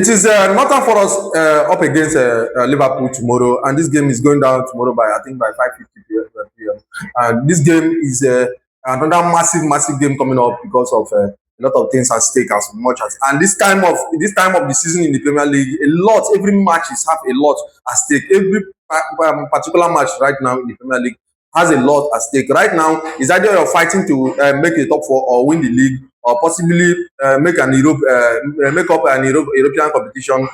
It is Nottingham for us up against Liverpool tomorrow, and this game is going down tomorrow by I think by 5:50 p.m. And this game is another massive game coming up because of a lot of things at stake as much as and this time of the season in the Premier League, every match is have a lot at stake. Every particular match right now in the Premier League has a lot at stake. Right now, is either you're fighting to make the top four or win the league, or possibly make up an European competition,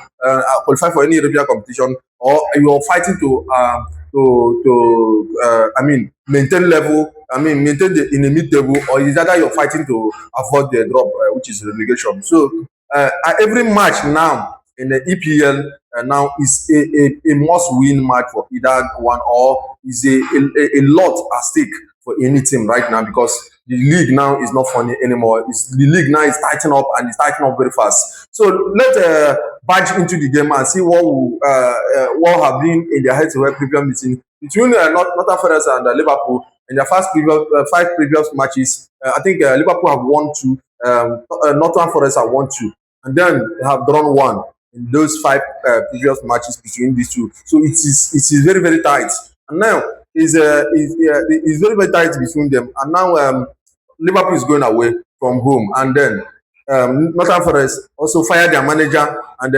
qualify for any European competition, or you're fighting to maintain level. Maintain in the mid table, or is either you're fighting to avoid the drop, which is relegation. So every match now in the EPL now is a must-win match for either one, or is a lot at stake for any team right now, because the league now is not funny anymore. The league now is tightening up, and it's tightening up very fast. So let's badge into the game and see what have been in their head-to-head previous meeting between Nottingham Forest and Liverpool in their five previous matches. I think Liverpool have won two, Nottingham Forest have won two, and then they have drawn one in those five previous matches between these two. So it is very tight. And now is very tight between them. And now Liverpool is going away from home, and then Nottingham Forest also fired their manager, and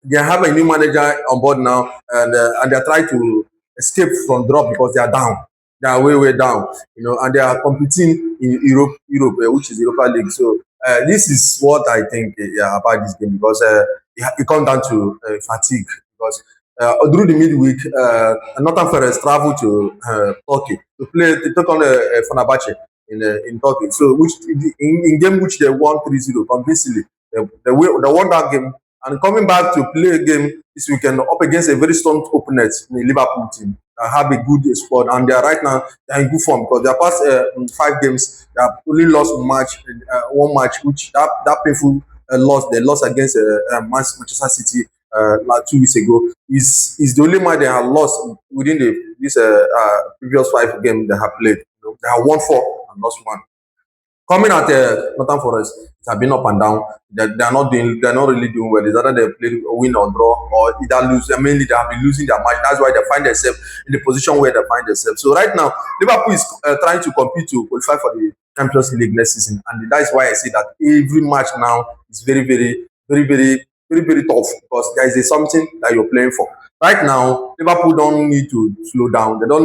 they have a new manager on board now, and they're trying to escape from drop because they are down. They are way down, and they are competing in Europe, which is Europa League. So this is what I think about this game, because it comes down to fatigue. Because through the midweek, Northern Forest travel to Turkey to play to take on Fenerbahce in Turkey. So which in game which they won 3-0 convincingly. They won that game, and coming back to play a game this weekend up against a very strong opponent, the Liverpool team, that have a good squad, and they are right now they are in good form, because their past five games they have only lost one match, which that painful loss they lost against Manchester City like 2 weeks ago is the only match they have lost within this previous five games they have played. They have won four and lost one. Coming at Northern Forest, it has been up and down. They're not really doing well. It's either they play win or draw, or either lose. Mainly they have been losing their match. That's why they find themselves in the position where they find themselves. So right now, Liverpool is trying to compete to qualify for the Champions League next season, and that is why I say that every match now is very tough, because there is something that you're playing for. Right now, Liverpool don't need to slow down. They don't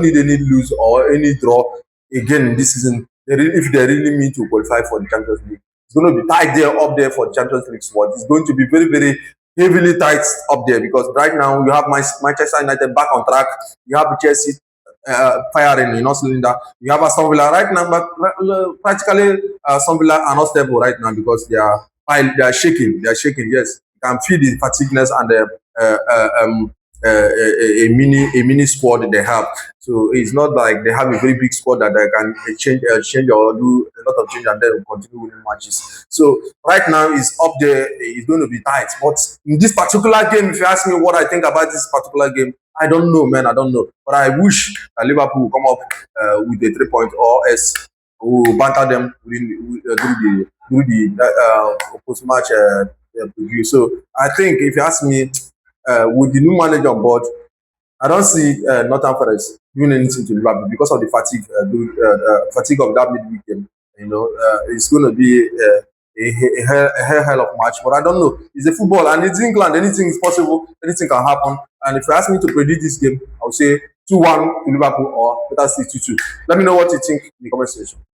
need any lose or any draw again this season. If they really mean to qualify for the Champions League, it's going to be tight there up there for the Champions League spot. It's going to be very heavily tight up there, because right now you have Manchester United back on track. You have Chelsea firing in cylinder. You have Aston Villa right now, but practically Aston Villa are not stable right now, because they are shaking. They are shaking. Yes, you can feel the fatigueness and the a mini squad that they have. So it's not like they have a very big squad that they can change or do a lot of change and then continue winning matches. So right now it's up there. It's going to be tight. But in this particular game, if you ask me what I think about this particular game, I don't know, man. I don't know. But I wish that Liverpool will come up with a 3 point, or else we will banter them through the post match preview. So I think if you ask me, with the new manager on board, I don't see Northern Forest doing anything to Liverpool because of the fatigue of that midweek game. It's going to be a hell of match, but I don't know. It's a football, and it's England. Anything is possible. Anything can happen. And if you ask me to predict this game, I would say 2-1 to Liverpool, or better still 2-2. Let me know what you think in the comment section.